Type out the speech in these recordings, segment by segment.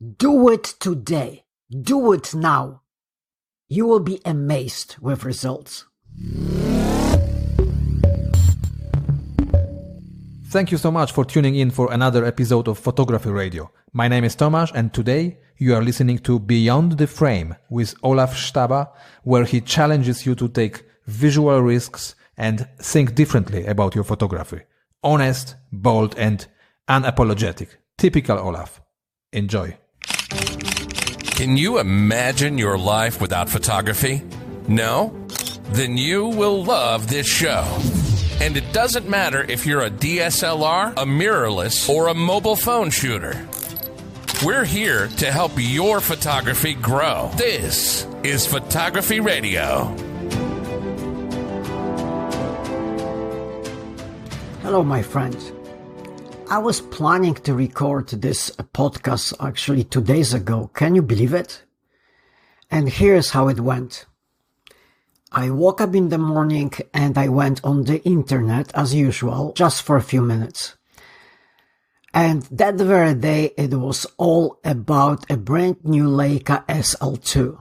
Do it today. Do it now. You will be amazed with results. Thank you so much for tuning in for another episode of Photography Radio. My name is Tomasz and today you are listening to Beyond the Frame with Olaf Sztaba, where he challenges you to take visual risks and think differently about your photography. Honest, bold and unapologetic. Typical Olaf. Enjoy. Can you imagine your life without photography? No? Then you will love this show. And it doesn't matter if you're a DSLR, a mirrorless, or a mobile phone shooter. We're here to help your photography grow. This is Photography Radio. Hello, my friends. I was planning to record this podcast actually 2 days ago. Can you believe it? And here's how it went. I woke up in the morning and I went on the internet as usual, just for a few minutes. And that very day it was all about a brand new Leica SL2.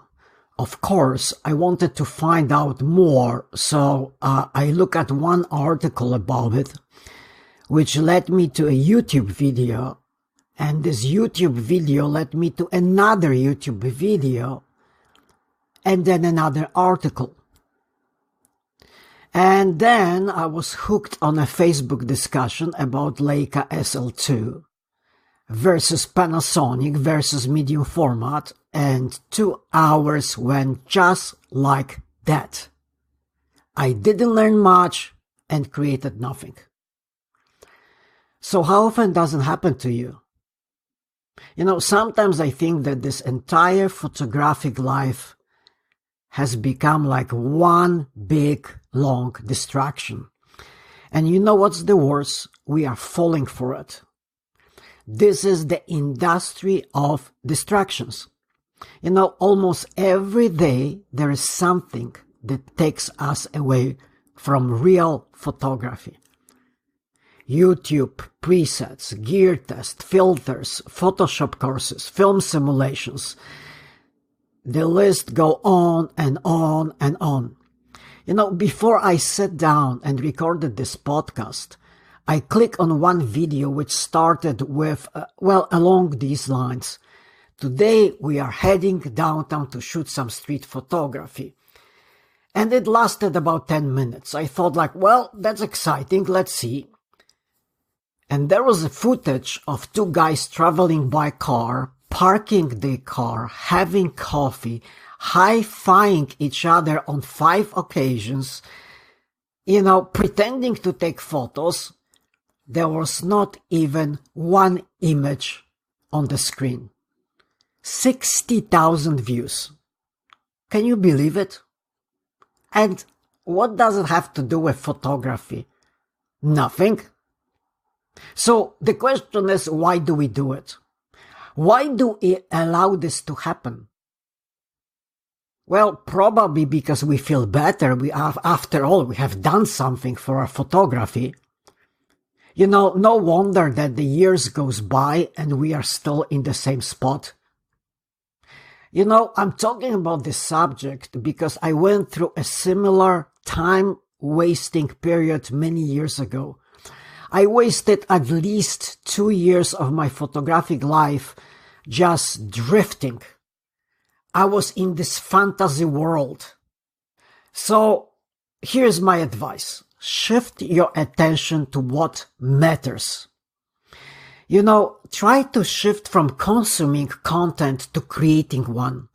Of course, I wanted to find out more, so I looked at one article about it, which led me to a YouTube video, and this YouTube video led me to another YouTube video, and then another article. And then I was hooked on a Facebook discussion about Leica SL2 versus Panasonic versus medium format, and 2 hours went just like that. I didn't learn much and created nothing. So how often does it happen to you? You know, sometimes I think that this entire photographic life has become like one big, long distraction. And you know what's the worst? We are falling for it. This is the industry of distractions. You know, almost every day there is something that takes us away from real photography. YouTube, presets, gear test, filters, Photoshop courses, film simulations. The list go on and on and on. You know, before I sat down and recorded this podcast, I clicked on one video which started with, along these lines. Today we are heading downtown to shoot some street photography. And it lasted about 10 minutes. I thought like, well, that's exciting, let's see. And there was a footage of 2 guys traveling by car, parking the car, having coffee, high-fiving each other on 5 occasions, you know, pretending to take photos. There was not even one image on the screen. 60,000 views. Can you believe it? And what does it have to do with photography? Nothing. So the question is, why do we do it? Why do we allow this to happen? Well, probably because we feel better. After all, we have done something for our photography. You know, no wonder that the years goes by and we are still in the same spot. You know, I'm talking about this subject because I went through a similar time-wasting period many years ago. I wasted at least 2 years of my photographic life just drifting. I was in this fantasy world. So here's my advice. Shift your attention to what matters. You know, try to shift from consuming content to creating one.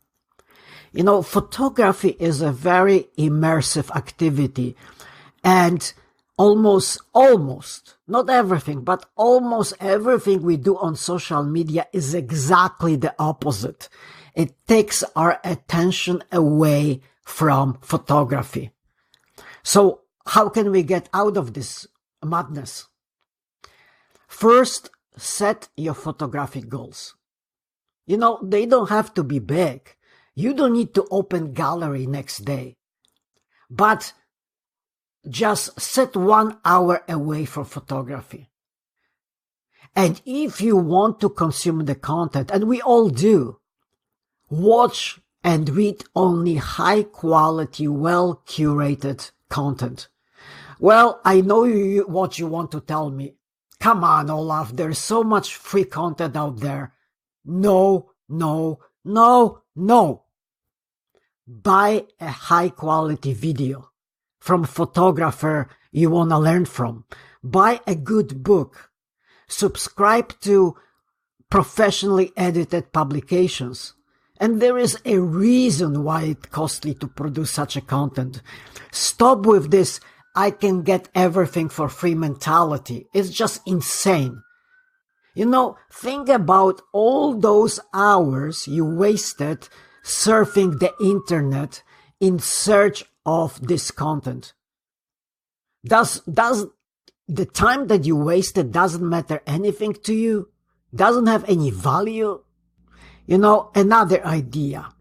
You know, photography is a very immersive activity, and almost, not everything, but almost everything we do on social media is exactly the opposite. It takes our attention away from photography. So how can we get out of this madness? First, set your photographic goals. You know, they don't have to be big. You don't need to open gallery next day. But just set 1 hour away from photography. And if you want to consume the content, and we all do, watch and read only high quality, well curated content. Well, I know what you want to tell me. Come on, Olaf, there's so much free content out there. No. Buy a high quality video from a photographer you want to learn from. Buy a good book. Subscribe to professionally edited publications. And there is a reason why it's costly to produce such a content. Stop with this I can get everything for free mentality. It's just insane. Think about all those hours you wasted surfing the internet in search of this content. Does the time that you wasted doesn't matter anything to you? Doesn't have any value? Another idea,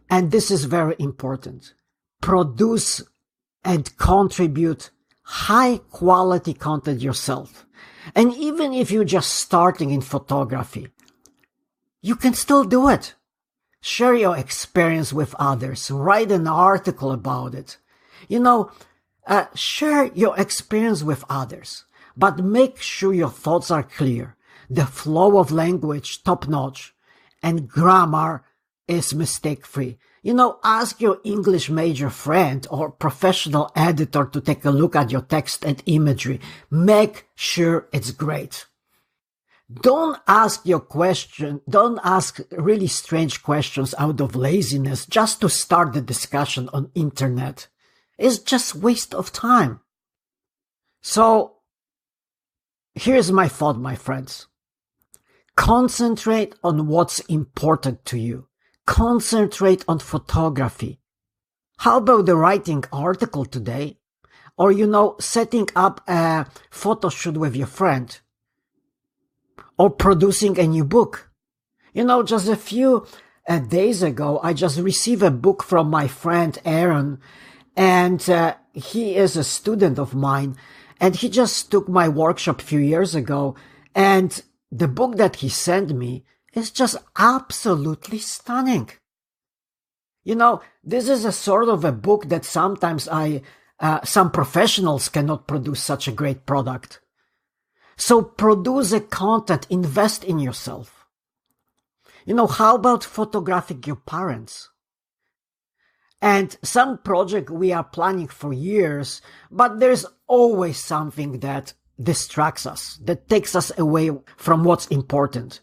and this is very important, produce and contribute high quality content yourself. And even if you're just starting in photography, you can still do it. Share your experience with others. Write an article about it. Share your experience with others, but make sure your thoughts are clear. The flow of language top-notch, and grammar is mistake-free. Ask your English major friend or professional editor to take a look at your text and imagery. Make sure it's great. Don't ask really strange questions out of laziness just to start the discussion on internet. It's just waste of time. So, here's my thought, my friends. Concentrate on what's important to you. Concentrate on photography. How about the writing article today? Or, setting up a photo shoot with your friend? Or producing a new book? Just a few days ago, I just received a book from my friend Aaron, and he is a student of mine, and he just took my workshop a few years ago, and the book that he sent me is just absolutely stunning. This is a sort of a book that sometimes some professionals cannot produce such a great product. So produce a content, invest in yourself. How about photographing your parents? And some project we are planning for years, but there's always something that distracts us, that takes us away from what's important.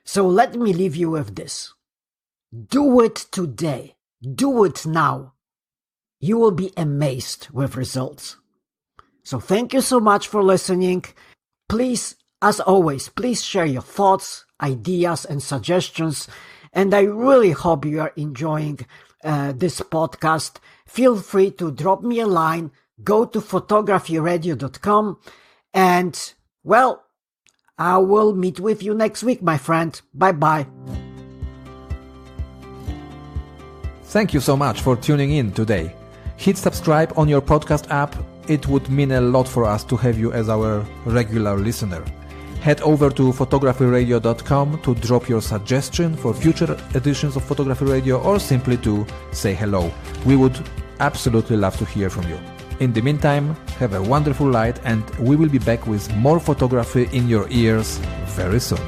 So let me leave you with this. Do it today. Do it now. You will be amazed with results. So thank you so much for listening. Please, as always, please share your thoughts, ideas, and suggestions. And I really hope you are enjoying this podcast. Feel free to drop me a line. Go to photographyradio.com. And, well, I will meet with you next week, my friend. Bye-bye. Thank you so much for tuning in today. Hit subscribe on your podcast app. It would mean a lot for us to have you as our regular listener. Head over to photographyradio.com to drop your suggestion for future editions of Photography Radio or simply to say hello. We would absolutely love to hear from you. In the meantime, have a wonderful night, and we will be back with more photography in your ears very soon.